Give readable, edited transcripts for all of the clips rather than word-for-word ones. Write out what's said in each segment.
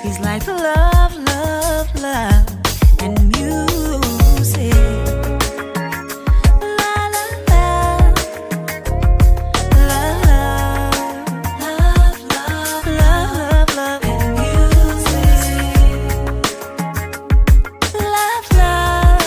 He's like love, love, love, and music. La la la, love, love, love, love, love, and music. Love, love.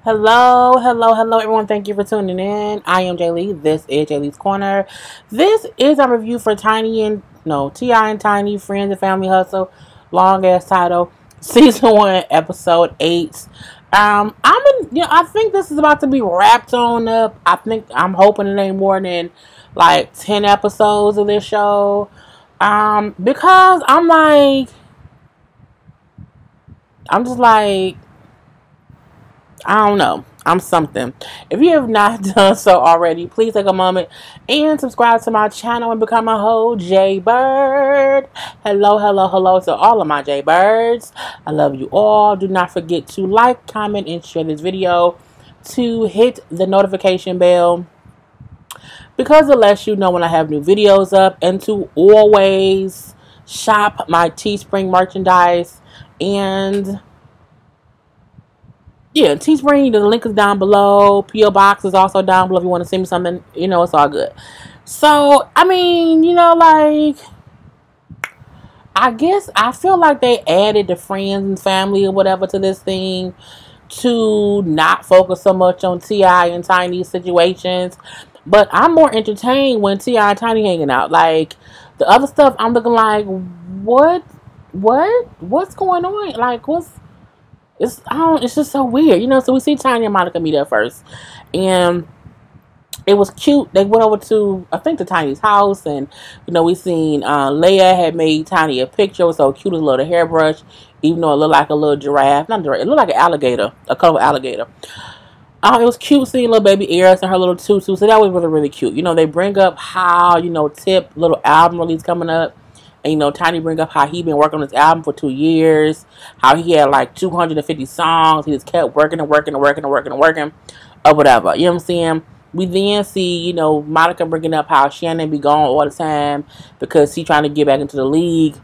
Hello, everyone. Thank you for tuning in. I am Jay Lee. This is Jay Lee's Corner. This is a review for T.I. and Tiny, Friends and Family Hustle. Long ass title. Season 1, episode 8. I think this is about to be wrapped on up. I'm hoping it ain't more than like 10 episodes of this show. Because I'm just like, I don't know. I'm something. If you have not done so already, please take a moment and subscribe to my channel and become a whole J-Bird. Hello to all of my J-Birds. I love you all. Do not forget to like, comment, and share this video, to hit the notification bell, because it lets you know when I have new videos up, and to always shop my Teespring merchandise. And yeah, Teespring, the link is down below. P.O. Box is also down below if you want to send me something. You know, it's all good. So, I guess I feel like they added the friends and family or whatever to this thing to not focus so much on T.I. and Tiny's situations. But I'm more entertained when T.I. and Tiny hanging out. Like, the other stuff, I'm looking like, what's going on? Like, it's just so weird, you know. So we see Tiny and Monica meet up first, and it was cute. They went over to, I think, to Tiny's house, and we seen Leia had made Tiny a picture. It was so cute, a little hairbrush, even though it looked like a little giraffe. Not giraffe, it looked like an alligator, a colorful alligator. It was cute seeing little baby Eris and her little tutu. So that was really, really cute. They bring up how Tip little album release coming up. And, Tiny bring up how he been working on this album for 2 years. How he had like 250 songs. He just kept working or whatever. You know what I'm saying? We then see, Monica bringing up how Shannon be gone all the time because he trying to get back into the league.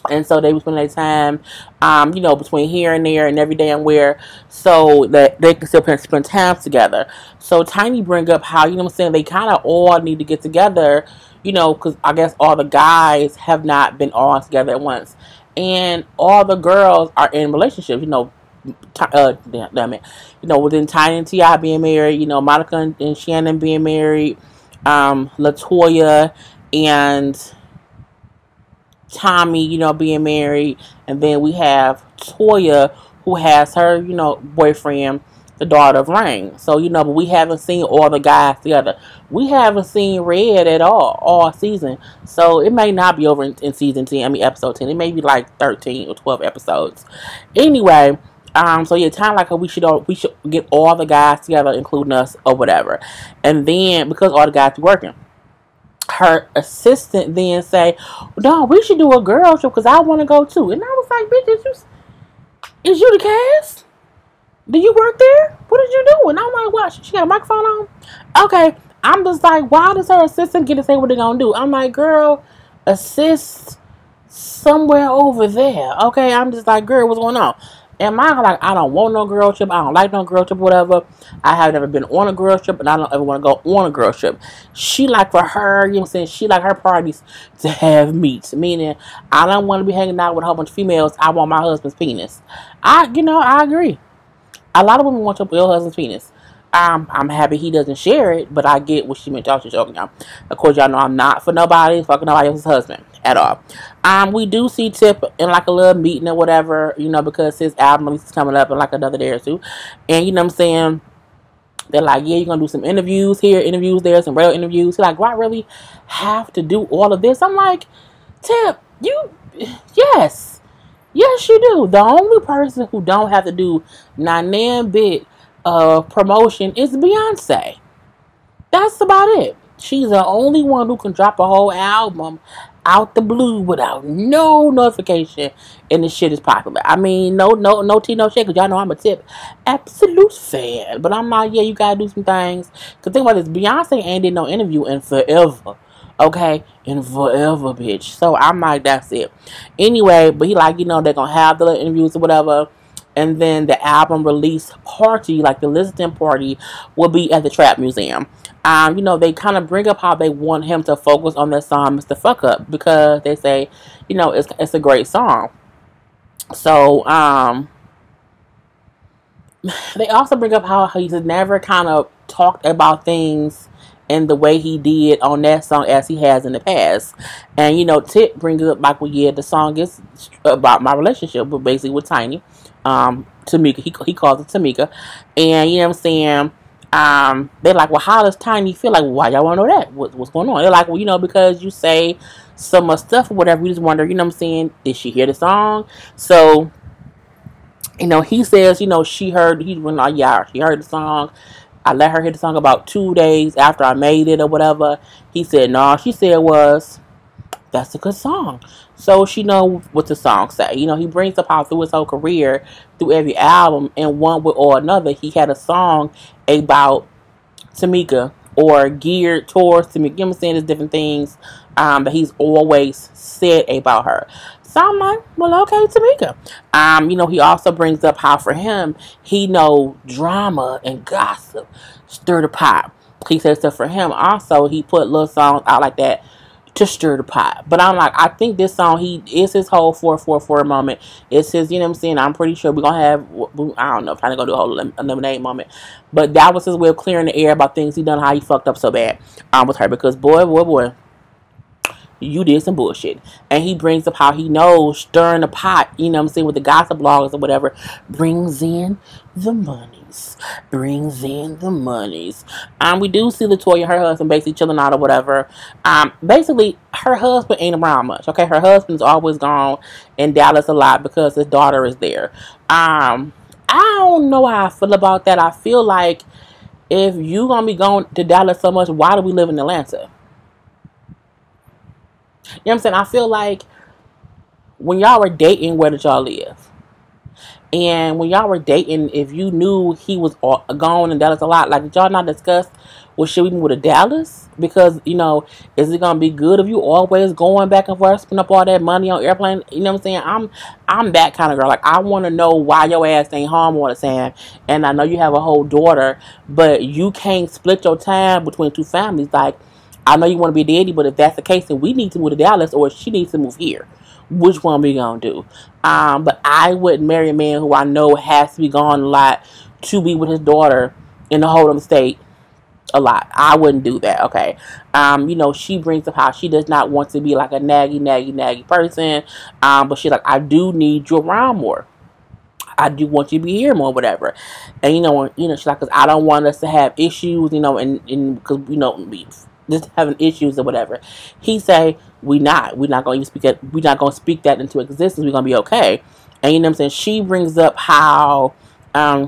And so they be spending their time, between here and there and every damn where, so that they can still spend time together. So Tiny bring up how, they kind of all need to get together, because I guess all the guys have not been all together at once. And all the girls are in relationships, within Tiny and T.I. being married, Monica and Shannon being married, LaToya and Tommy, being married, and then we have Toya, who has her, boyfriend, the daughter of Rain. So, but we haven't seen all the guys together. We haven't seen Red at all season. So it may not be over in season 10. Episode 10. It may be like 13 or 12 episodes. Anyway, so yeah, time like we should get all the guys together, including us or whatever. And then because all the guys are working, her assistant then say, "No, we should do a girl show because I want to go too." And I was like, "Bitch, is you the cast? Do you work there? What did you do?" And I'm like, "What? She got a microphone on?" Okay, I'm just like, why does her assistant get to say what they're gonna do? I'm like, girl, assist somewhere over there. Okay, I'm just like, girl, what's going on? And mine like, I don't want no girl trip. I don't like no girl trip, whatever. I have never been on a girl trip, and I don't ever want to go on a girl trip. She like for her, you know what I'm saying? She like her parties to have meats. Meaning, I don't want to be hanging out with a whole bunch of females. I want my husband's penis. I agree. A lot of women want your husband's penis. I'm happy he doesn't share it, but I get what she meant. Y'all should joking, y'all. Of course, y'all know I'm not for nobody, fucking nobody else's husband at all. We do see Tip in like a little meeting or whatever, because his album release is coming up in like another day or two. And you know what I'm saying? They're like, yeah, you're gonna do some interviews here, interviews there, some real interviews. He's like, do I really have to do all of this? I'm like, Tip, yes, you do. The only person who don't have to do nan bit of promotion is Beyonce. That's about it. She's the only one who can drop a whole album out the blue without no notification, and the shit is popular. No tea, no shade, because y'all know I'm a Tip absolute fan. But I'm like, yeah, you gotta do some things. Because think about this, Beyonce ain't did no interview in forever. Okay, and forever, bitch. So I'm like, that's it. Anyway, but he like, they're gonna have the little interviews or whatever. And then the album release party, like the listening party, will be at the Trap Museum. They kind of bring up how they want him to focus on that song, Mr. Fuck Up, because they say, it's a great song. So, they also bring up how he's never kind of talked about things in the way he did on that song as he has in the past. And, Tip brings up, like, well, yeah, the song is about my relationship, but basically with Tiny. Tamika, he calls it Tamika. And, you know what I'm saying? They're like, well, how does Tiny feel? Like, well, why y'all want to know that? What's going on? They're like, well, because you say so much stuff or whatever. We just wonder, you know what I'm saying? Did she hear the song? So, he says, she heard, she heard the song. I let her hear the song about 2 days after I made it or whatever. He said, no, she said that's a good song. So she know what the song say. He brings up how through his whole career, through every album, in one way or another, he had a song about Tamika or geared towards Tamika. You know what I'm saying? There's different things that he's always said about her. So I'm like, well, okay, Tamika. He also brings up how for him, he know drama and gossip stir the pot. He says that for him also, he put little songs out like that to stir the pot. But I'm like, I think this song, is his whole 444 moment. It's his, you know what I'm saying? I'm pretty sure we're going to have, I don't know, trying to go do a whole lemonade moment. But that was his way of clearing the air about things he done, how he fucked up so bad with her. Because boy, you did some bullshit. And he brings up how he knows stirring the pot, you know what I'm saying, with the gossip bloggers or whatever, brings in the monies. We do see LaToya, her husband, basically chilling out or whatever. Basically, her husband ain't around much, okay? Her husband's always gone in Dallas a lot because his daughter is there. I don't know how I feel about that. I feel like if you gonna be going to Dallas so much, why do we live in Atlanta? You know what I'm saying? I feel like when y'all were dating, where did y'all live? And when y'all were dating, if you knew he was gone in Dallas a lot, like, did y'all not discuss, well, should we move to Dallas? Because, is it going to be good if you always going back and forth, spend up all that money on airplane? You know what I'm saying? I'm that kind of girl. Like, I want to know why your ass ain't home all the time. And I know you have a whole daughter, but you can't split your time between two families. Like, I know you want to be a daddy, but if that's the case, then we need to move to Dallas, or she needs to move here. Which one we gonna do? But I wouldn't marry a man who I know has to be gone a lot to be with his daughter in the Hold'em state a lot. I wouldn't do that, okay? She brings up how she does not want to be like a naggy person. But she's like, I do need you around more. I do want you to be here more, whatever. And she's like, because I don't want us to have issues, and because just having issues or whatever. He say, we're not going to speak that into existence. We're going to be okay. And you know what I'm saying? She brings up how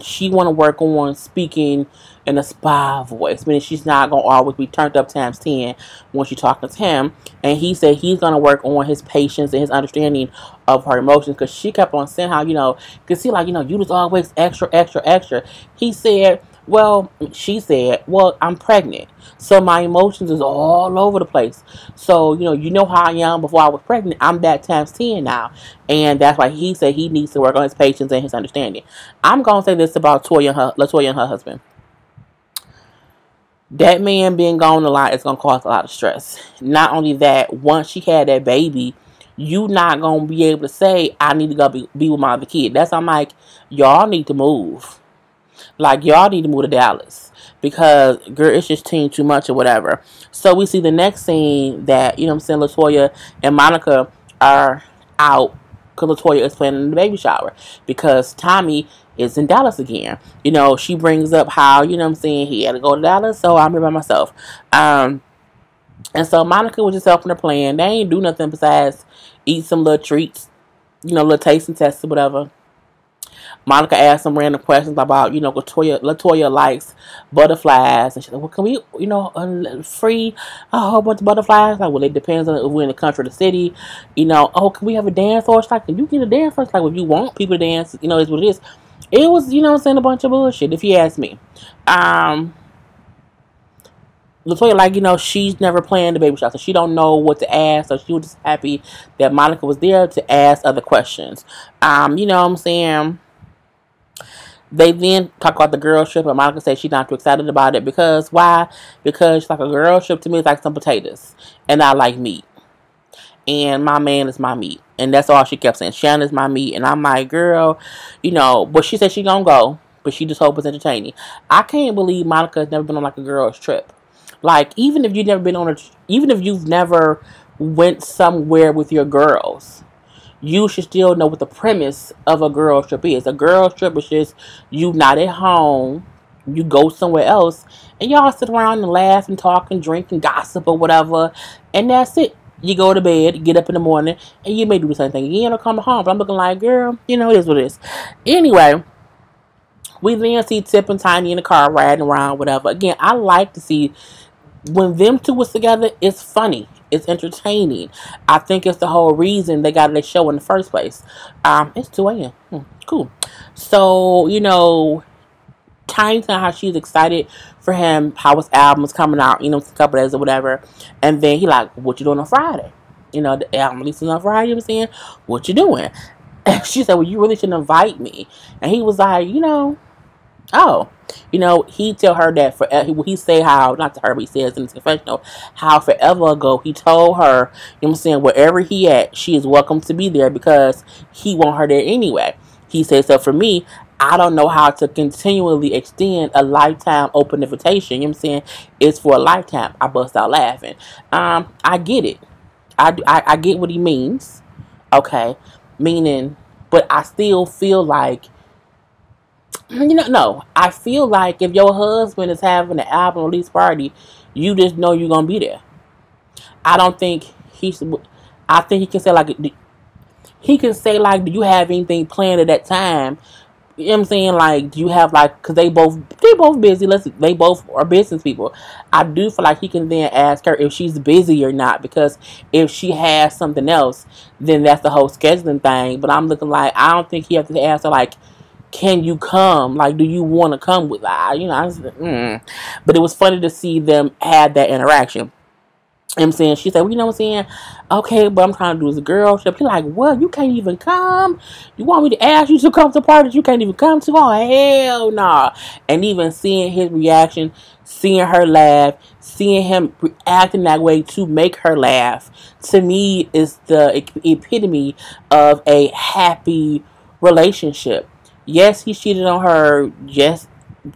she want to work on speaking in a spa voice, meaning she's not going to always be turned up times 10 when she's talking to him. And he said he's going to work on his patience and his understanding of her emotions, because she kept on saying how, because he like, you was always extra. He said, she said, I'm pregnant, so my emotions is all over the place. So, you know how I am before I was pregnant. I'm that times 10 now. And that's why he said he needs to work on his patience and his understanding. I'm going to say this about LaToya and her husband. That man being gone a lot is going to cause a lot of stress. Not only that, once she had that baby, you not going to be able to say, I need to go be with my other kid. That's why I'm like, y'all need to move. Like, y'all need to move to Dallas. Because, girl, it's just too much or whatever. So, we see the next scene that, you know what I'm saying, LaToya and Monica are out because LaToya is planning the baby shower. Because Tommy is in Dallas again. She brings up how, you know what I'm saying, he had to go to Dallas, so I'm here by myself. And so, Monica was just helping her plan. They ain't do nothing besides eat some little treats, little tasting tests or whatever. Monica asked some random questions about, LaToya likes butterflies. And she's like, well, can we, free a whole bunch of butterflies? Like, well, it depends on if we're in the country or the city. Can we have a dance floor? She's like, can you get a dance floor? She's like, well, if you want people to dance, is what it is. It was, a bunch of bullshit, if you ask me. Latoya, like, she's never planned the baby shower, so she don't know what to ask, so she was just happy that Monica was there to ask other questions. You know what I'm saying? They then talk about the girl trip, and Monica says she's not too excited about it because why? Because she's like, a girl trip to me is like some potatoes, and I like meat, and my man is my meat, and that's all she kept saying. Shannon is my meat, and I'm like, girl, but she said she gonna go, but she just hope it's entertaining. I can't believe Monica has never been on like a girl's trip. Like, even if you've never went somewhere with your girls, you should still know what the premise of a girl trip is. A girl trip is just you not at home, you go somewhere else, and y'all sit around and laugh and talk and drink and gossip or whatever, and that's it. You go to bed, get up in the morning, and you may do the same thing again or come home. But I'm looking like, girl, it is what it is. Anyway, we then see Tip and Tiny in the car riding around, whatever. Again, I like to see when them two was together. It's funny. It's entertaining. I think it's the whole reason they got their show in the first place. It's 2 a.m. Cool. So, Tiny how she's excited for him, how his album is coming out, a couple days or whatever. And then he like, what you doing on Friday? The album releases on Friday, you know what I'm saying? What you doing? And she said, well, you really shouldn't invite me. And he was like, oh, he tell her that he say how, not to her, but he says in his confessional, how forever ago he told her, you know what I'm saying, wherever he at, she is welcome to be there because he want her there anyway. He said, so for me, I don't know how to continually extend a lifetime open invitation. You know what I'm saying? It's for a lifetime. I bust out laughing. I get it. I get what he means. Okay. Meaning, but I still feel like, no. I feel like if your husband is having an album release party, you just know you're going to be there. I don't think I think he can say like, do you have anything planned at that time? You know what I'm saying? Like, do you have because they both busy. They both are business people. I do feel like he can then ask her if she's busy or not, because if she has something else, then that's the whole scheduling thing. But I'm looking like, I don't think he has to ask her like, can you come? Like, do you want to come with her? But it was funny to see them have that interaction. I'm saying, she said, well, you know what I'm saying? Okay, but I'm trying to do this girl trip. He's like, what? You can't even come? You want me to ask you to come to a party that you can't even come to? Oh, hell nah. And even seeing his reaction, seeing her laugh, seeing him acting that way to make her laugh, to me is the epitome of a happy relationship. Yes, he cheated on her. Yes,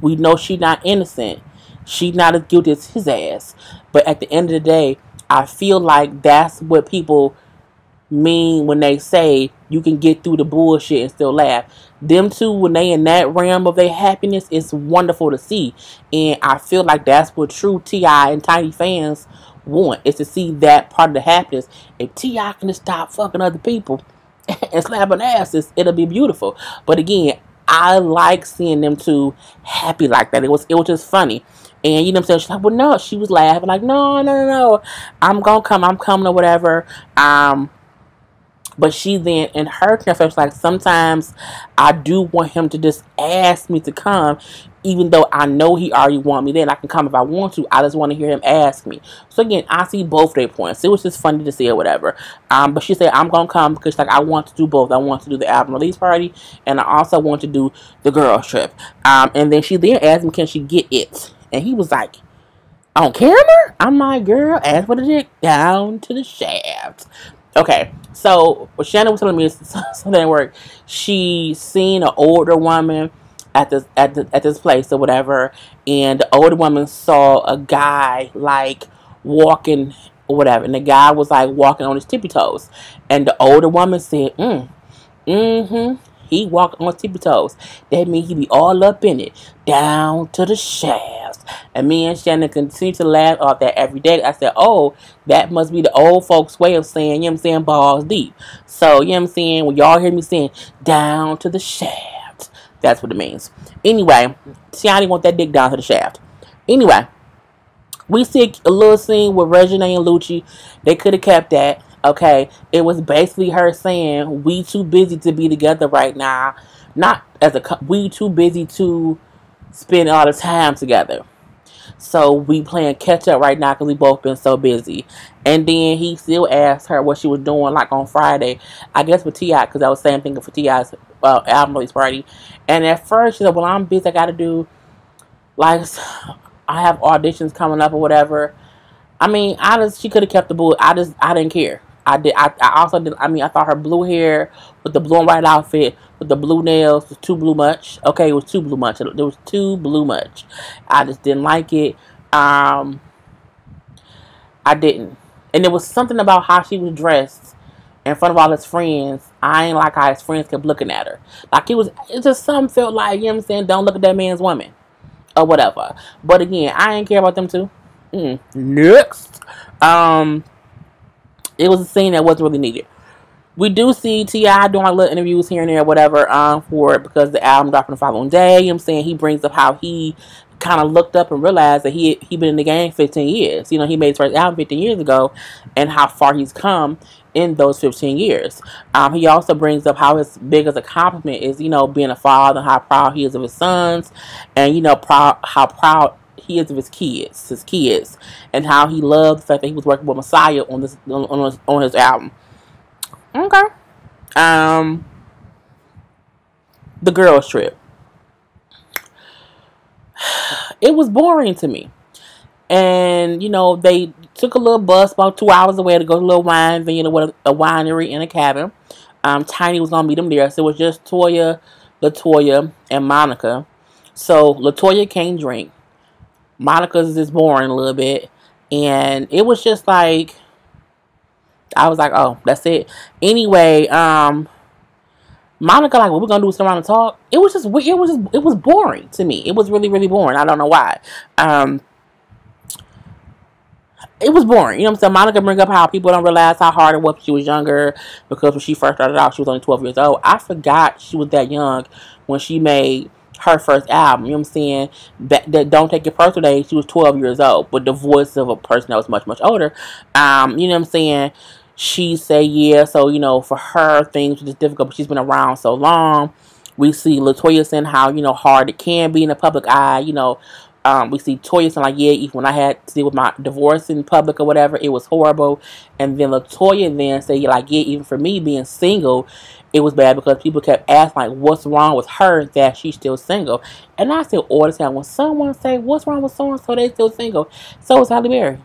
we know she's not innocent. She's not as guilty as his ass. But at the end of the day, I feel like that's what people mean when they say you can get through the bullshit and still laugh. Them two, when they in that realm of their happiness, it's wonderful to see. And I feel like that's what true T.I. and Tiny fans want, is to see that part of the happiness. If T.I. can just stop fucking other people and slapping asses, it'll be beautiful. But again, I like seeing them two happy like that. It was just funny. And you know what I'm saying? She's like, well, no. She was laughing like, no. I'm going to come. I'm coming or whatever. But she then, in her confession, like, sometimes I do want him to just ask me to come, even though I know he already want me there and I can come if I want to. I just want to hear him ask me. So again, I see both their points. It was just funny to see or whatever. But she said, I'm going to come because like, I want to do both. I want to do the album release party and I also want to do the girls trip. And then she then asked me, can she get it? And he was like, on camera? I'm like, girl, ask for the dick down to the shaft. Okay, so what Shannon was telling me is something at work. She seen an older woman at this place or whatever, and the older woman saw a guy like walking or whatever, and the guy was like walking on his tippy toes, and the older woman said, he walked on his tippy toes. That means he be all up in it, down to the shafts. And me and Shannon continue to laugh off that every day. I said, oh, that must be the old folks' way of saying, you know what I'm saying, balls deep. So, you know what I'm saying, when y'all hear me saying, down to the shaft, that's what it means. Anyway, Tiani want that dick down to the shaft. Anyway, we see a little scene with Regina and Lucci. They could have kept that. Okay, it was basically her saying, we too busy to be together right now. Not as we too busy to spend all the time together. So we playing catch up right now because we both been so busy. And then he still asked her what she was doing like on Friday. I guess for T.I. because I was saying thinking for T.I.'s album release party. And at first she said, well, I'm busy. I got to do like I have auditions coming up or whatever. I mean, she could have kept the bull. I didn't care. I also did. I mean, I thought her blue hair with the blue and white outfit with the blue nails was too blue much. Okay, it was too blue much. It was too blue much. I just didn't like it. I didn't. And there was something about how she was dressed in front of all his friends. I ain't like how his friends kept looking at her. Like it just something felt like, you know what I'm saying, don't look at that man's woman. Or whatever. But again, I ain't care about them two. Next. It was a scene that wasn't really needed. We do see T.I. doing like little interviews here and there, whatever, for it because the album dropping the following day. You know what I'm saying? He brings up how he kind of looked up and realized that he been in the game 15 years. You know, he made his first album 15 years ago and how far he's come in those 15 years. He also brings up how his biggest accomplishment is, you know, being a father, how proud he is of his sons, and, you know, how proud he is of his kids, and how he loved the fact that he was working with Messiah on his album. Okay. The girls trip. It was boring to me. And, you know, they took a little bus about 2 hours away to go to a little wine vineyard with a winery in a cabin. Tiny was going to meet them there. So it was just Toya, LaToya, and Monica. So LaToya can't drink. Monica's is boring a little bit. And it was just like, I was like, oh, that's it. Anyway, Monica, like, what we're gonna do is sit around and talk. It was boring to me. It was really, really boring. I don't know why. It was boring. You know what I'm saying? Monica bring up how people don't realize how hard it was when she was younger, because when she first started out, she was only 12 years old. I forgot she was that young when she made her first album. You know what I'm saying? That Don't Take Your Personal Day, she was 12 years old, with the voice of a person that was much, much older. You know what I'm saying? She said, yeah, so, you know, for her, things were just difficult, but she's been around so long. We see LaToya saying how, you know, hard it can be in the public eye, you know. We see Toya saying like, yeah, even when I had to deal with my divorce in public or whatever, it was horrible. And then LaToya then say like, yeah, even for me being single, it was bad because people kept asking like, what's wrong with her that she's still single? And I still all the time when someone say, what's wrong with so-and-so, they still single. So is Halle Berry.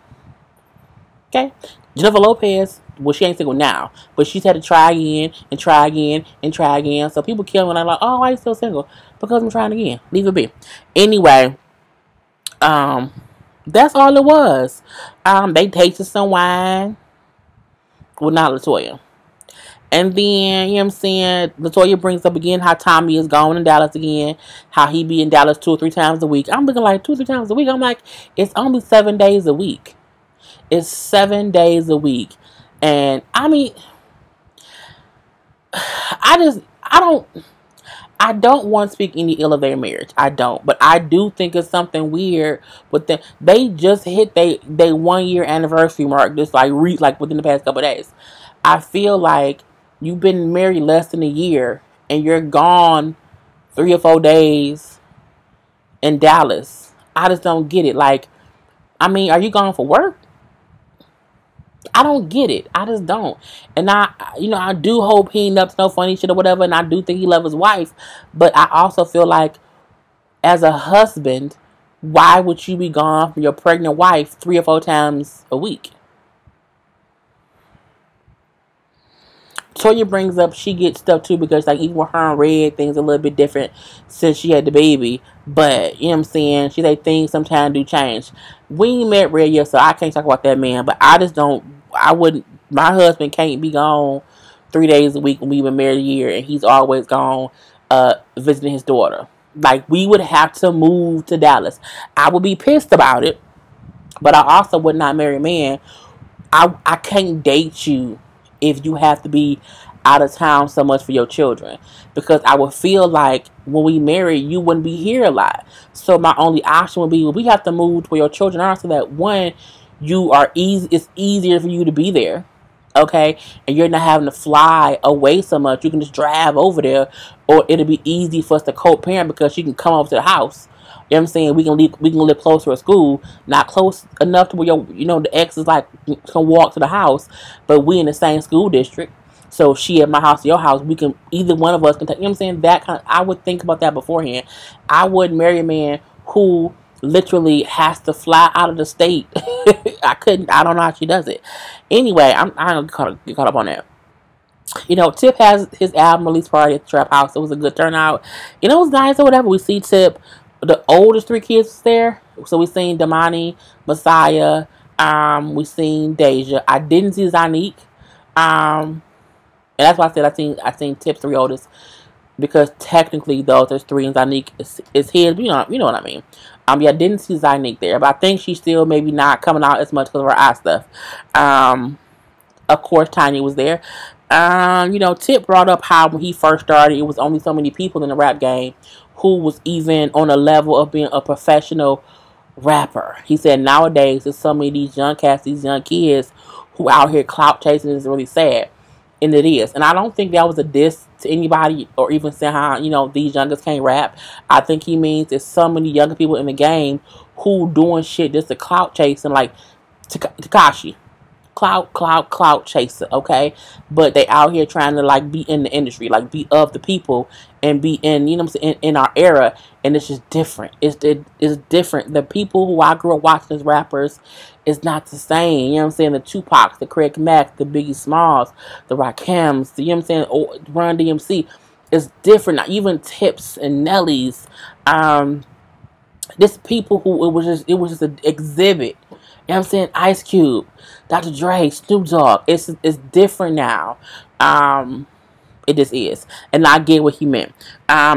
Okay? Jennifer Lopez, well, she ain't single now, but she's had to try again and try again and try again. So people kill me and I'm like, oh, why are you still single? Because I'm trying again. Leave it be. Anyway, that's all it was. They tasted some wine. Well, not LaToya. And then, you know what I'm saying, LaToya brings up again how Tommy is gone in Dallas again, how he be in Dallas 2 or 3 times a week. I'm looking like 2 or 3 times a week. I'm like, it's only 7 days a week. It's 7 days a week. And, I mean, I don't want to speak any ill of their marriage. I don't. But I do think it's something weird with them. They just hit they 1 year anniversary mark just like within the past couple of days. I feel like you've been married less than a year and you're gone 3 or 4 days in Dallas. I just don't get it. Like, I mean, are you gone for work? I don't get it. I just don't. And I do hope he ain't up to no funny shit or whatever. And I do think he loves his wife. But I also feel like, as a husband, why would you be gone from your pregnant wife 3 or 4 times a week? Toya brings up she gets stuff too because like even with her and Red, things are a little bit different since she had the baby. But you know what I'm saying, she say things sometimes do change. We ain't met Red yet, so I can't talk about that man. But my husband can't be gone 3 days a week when we've been married a year and he's always gone visiting his daughter. Like, we would have to move to Dallas. I would be pissed about it, but I also would not marry a man. I can't date you if you have to be out of town so much for your children, because I would feel like when we marry, you wouldn't be here a lot. So my only option would be, we have to move to where your children are, so that one, it's easier for you to be there. Okay, and you're not having to fly away so much. You can just drive over there, or it'll be easy for us to co-parent because she can come over to the house. You know what I'm saying? We can live close to a school, not close enough to where the ex is like can walk to the house, but we in the same school district. So she at my house, your house, we can either one of us can take. You know what I'm saying? That kind of, I would think about that beforehand. I would marry a man who literally has to fly out of the state. I couldn't. I don't know how she does it. Anyway, I don't get caught up on that. Tip has his album release party at the Trap House. It was a good turnout. It was nice or whatever. We see Tip, the oldest three kids was there. So we seen Damani, Messiah. We seen Deja. I didn't see Zanique. And that's why I said I seen Tip's three oldest, because technically though there's three and Zanique is his. You know what I mean. Yeah, I didn't see Zanique there, but I think she's still maybe not coming out as much because of her eye stuff. Of course, Tiny was there. Tip brought up how when he first started, it was only so many people in the rap game who was even on a level of being a professional rapper. He said nowadays there's so many of these young cats, these young kids who out here clout chasing is really sad. And it is. And I don't think that was a diss to anybody or even saying how, these youngers can't rap. I think he means there's so many younger people in the game who doing shit just to clout chasing, like Takashi. Clout chaser, okay? But they out here trying to like be in the industry, like be of the people and be in, in our era, and it's just different. It's different. The people who I grew up watching as rappers is not the same. You know what I'm saying? The Tupacs, the Craig Mack, the Biggie Smalls, the Rakims, you know what I'm saying? Run DMC. It's different. Now, even Tips and Nellies. This people who it was just an exhibit. You know what I'm saying? Ice Cube, Dr. Dre, Snoop Dogg. It's different now. It just is. And I get what he meant.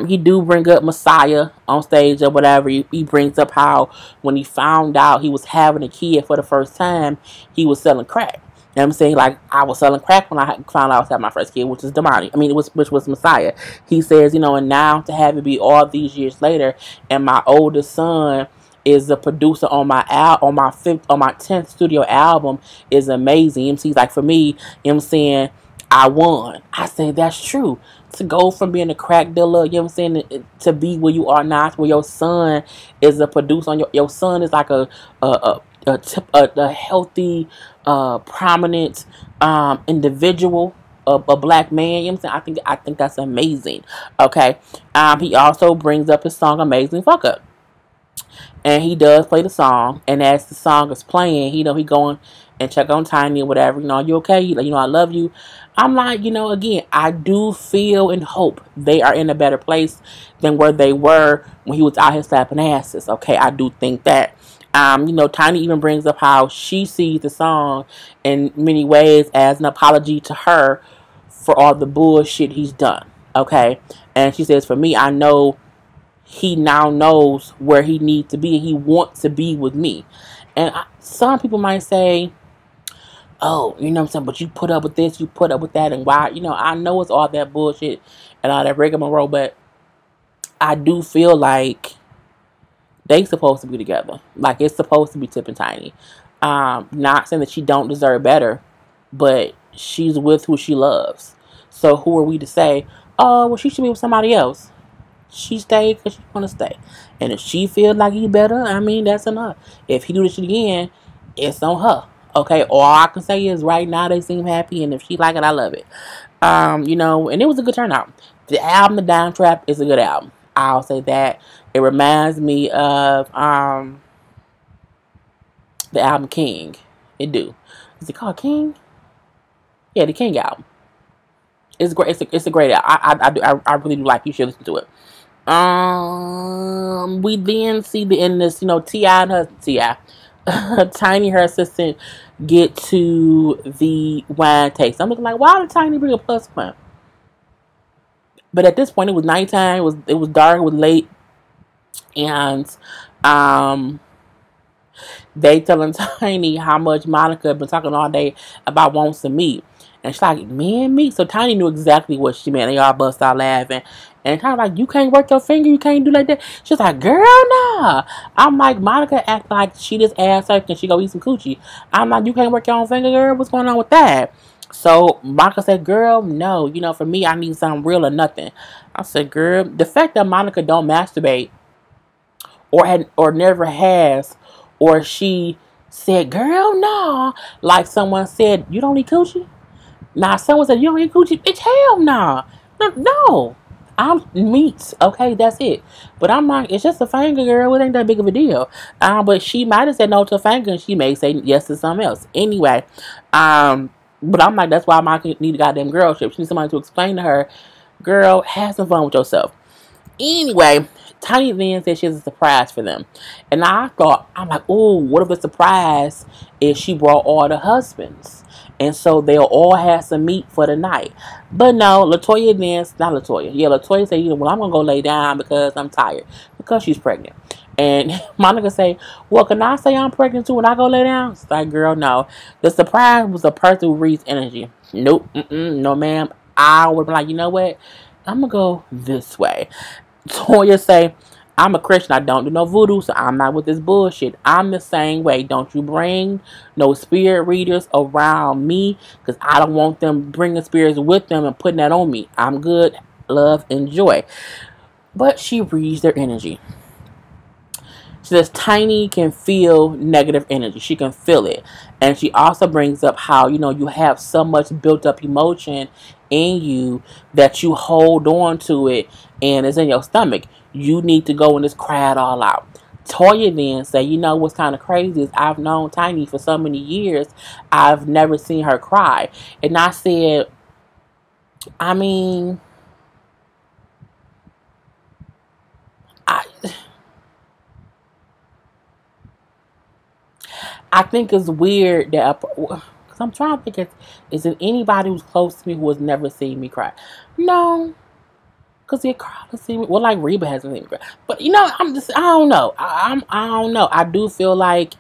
He do bring up Messiah on stage or whatever. He brings up how when he found out he was having a kid for the first time, he was selling crack. You know what I'm saying? Like, I was selling crack when I found out I was having my first kid, which is Damani. I mean, which was Messiah. He says, and now to have it be all these years later, and my oldest son is the producer on my 10th studio album is amazing. MC's like, for me, you know what I'm saying, I won. I say that's true. To go from being a crack dealer, you know what I'm saying, to be where you are now, where your son is a producer on your son is like a healthy, prominent individual, a black man. You know what I'm saying? I think that's amazing. Okay. He also brings up his song "Amazing Fuck Up." And he does play the song, and as the song is playing, he going and check on Tiny or whatever. You okay? I love you. I'm like, again, I do feel and hope they are in a better place than where they were when he was out here slapping asses. Okay, I do think that. Tiny even brings up how she sees the song in many ways as an apology to her for all the bullshit he's done. Okay, and she says, for me, I know he now knows where he needs to be and he wants to be with me. And some people might say, oh, you know what I'm saying, but you put up with this, you put up with that, and why, I know it's all that bullshit and all that rigmarole, but I do feel like they supposed to be together. Like, it's supposed to be Tip and Tiny. Not saying that she don't deserve better, but she's with who she loves. So who are we to say, oh, well, she should be with somebody else? She stayed because she want to stay. And if she feels like he better, I mean, that's enough. If he do this shit again, it's on her. Okay? All I can say is right now they seem happy, and if she like it, I love it. And it was a good turnout. The album, The Down Trap, is a good album. I'll say that. It reminds me of the album King. It do. Is it called King? Yeah, the King album. It's great. It's a great album. I really do like. You should listen to it. We then see the end of this, T.I. and her T.I. Tiny, her assistant, get to the wine taste. I'm looking like, why did Tiny bring a plus one? But at this point, it was nighttime. It was dark. It was late, and they telling Tiny how much Monica had been talking all day about wants to meet. And she's like, man, meat. So Tiny knew exactly what she meant. They all bust out laughing. And Tiny like, you can't work your finger. You can't do like that. She's like, girl, nah. I'm like, Monica act like she just asked her, can she go eat some coochie? I'm like, you can't work your own finger, girl. What's going on with that? So Monica said, girl, no, for me, I need something real or nothing. I said, girl, the fact that Monica don't masturbate or never has, or she said, girl, no, like someone said, you don't need coochie? Now, someone said, you don't eat coochie? Bitch, hell nah. No. I'm meat. Okay, that's it. But I'm like, it's just a finger, girl. It ain't that big of a deal. But she might have said no to a finger, and she may say yes to something else. Anyway, but I'm like, that's why I might need a goddamn girl trip. She needs somebody to explain to her, girl, have some fun with yourself. Anyway, Tiny then said she has a surprise for them. And I thought, I'm like, oh, what if the surprise is she brought all the husbands? And so they'll all have some meat for the night. But no, Latoya then, not Latoya. Yeah, Latoya said, well, I'm going to go lay down because I'm tired. Because she's pregnant. And Monica say, well, can I say I'm pregnant too when I go lay down? It's like, girl, no. The surprise was a person who reads energy. Nope, no ma'am. I would be like, you know what? I'm going to go this way. Toya say, I'm a Christian. I don't do no voodoo, so I'm not with this bullshit. I'm the same way. Don't you bring no spirit readers around me, because I don't want them bringing spirits with them and putting that on me. I'm good, love, and joy. But she reads their energy. She says Tiny can feel negative energy. She can feel it. And she also brings up how, you have so much built up emotion in you that you hold on to it and it's in your stomach. You need to go and just cry it all out. Toya then say, what's kind of crazy is I've known Tiny for so many years. I've never seen her cry. And I said, I mean, I think it's weird that, because I'm trying to think, is it anybody who's close to me who has never seen me cry? No. Because Karla seen me, well, like Reba hasn't seen me cry. But, I don't know. I don't know. I do feel like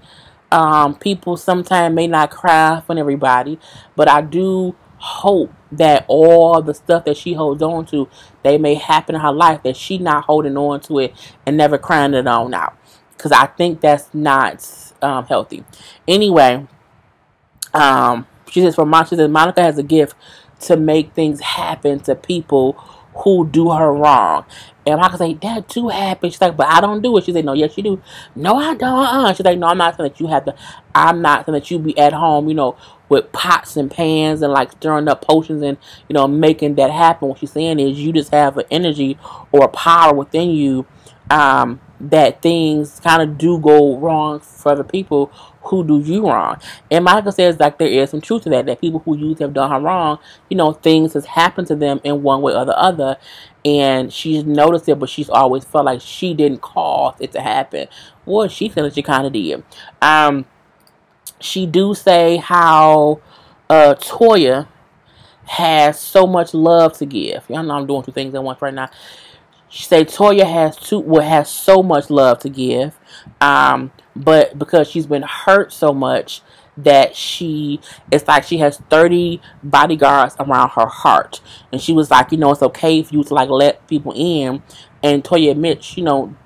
people sometimes may not cry for everybody, but I do hope that all the stuff that she holds on to, they may happen in her life, that she not holding on to it and never crying it on out. Because I think that's not healthy. Anyway, she says Monica has a gift to make things happen to people who do her wrong. And Monica say, that too happens. She's like, but I don't do it. She said, no, yes you do. No, I don't. She's like, no, I'm not saying that you have to. I'm not saying that you be at home, with pots and pans and like stirring up potions and, making that happen. What she's saying is you just have an energy or a power within you that things kind of do go wrong for the people who do you wrong. And Monica says like there is some truth to that people who used to have done her wrong, things has happened to them in one way or the other, and she's noticed it, but she's always felt like she didn't cause it to happen. Well, she said that she kind of did. She do say how Toya has so much love to give. Y'all know I'm doing two things at once right now. She said Toya has so much love to give, but because she's been hurt so much that it's like she has 30 bodyguards around her heart, and she was like, it's okay for you to like let people in, and Toya admits,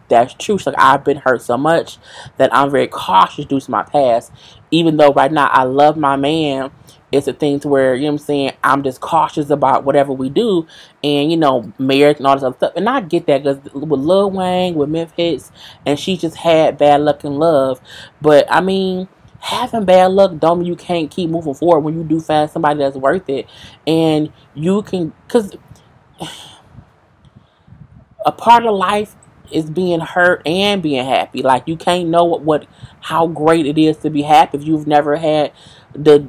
that's true. She's like, I've been hurt so much that I'm very cautious due to my past, even though right now I love my man. It's a thing to where, I'm saying, I'm just cautious about whatever we do and, marriage and all this other stuff. And I get that because with Lil Wayne, with Memphis, and she just had bad luck in love. But, I mean, having bad luck don't mean you can't keep moving forward when you do find somebody that's worth it. And you can, because a part of life is being hurt and being happy. Like, you can't know how great it is to be happy if you've never had the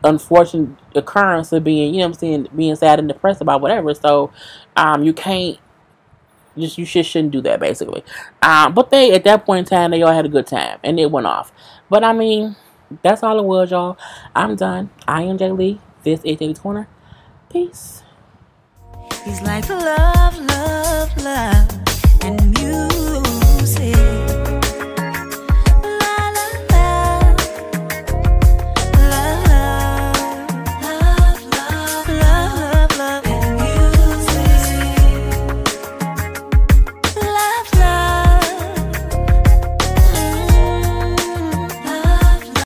unfortunate occurrence of being, being sad and depressed about whatever. So, you can't, you shouldn't do that, basically. But they, at that point in time, they all had a good time, and it went off. But, I mean, that's all it was, y'all. I'm done. I am Jay Lee. This is Daily Corner. Peace. He's like love, love.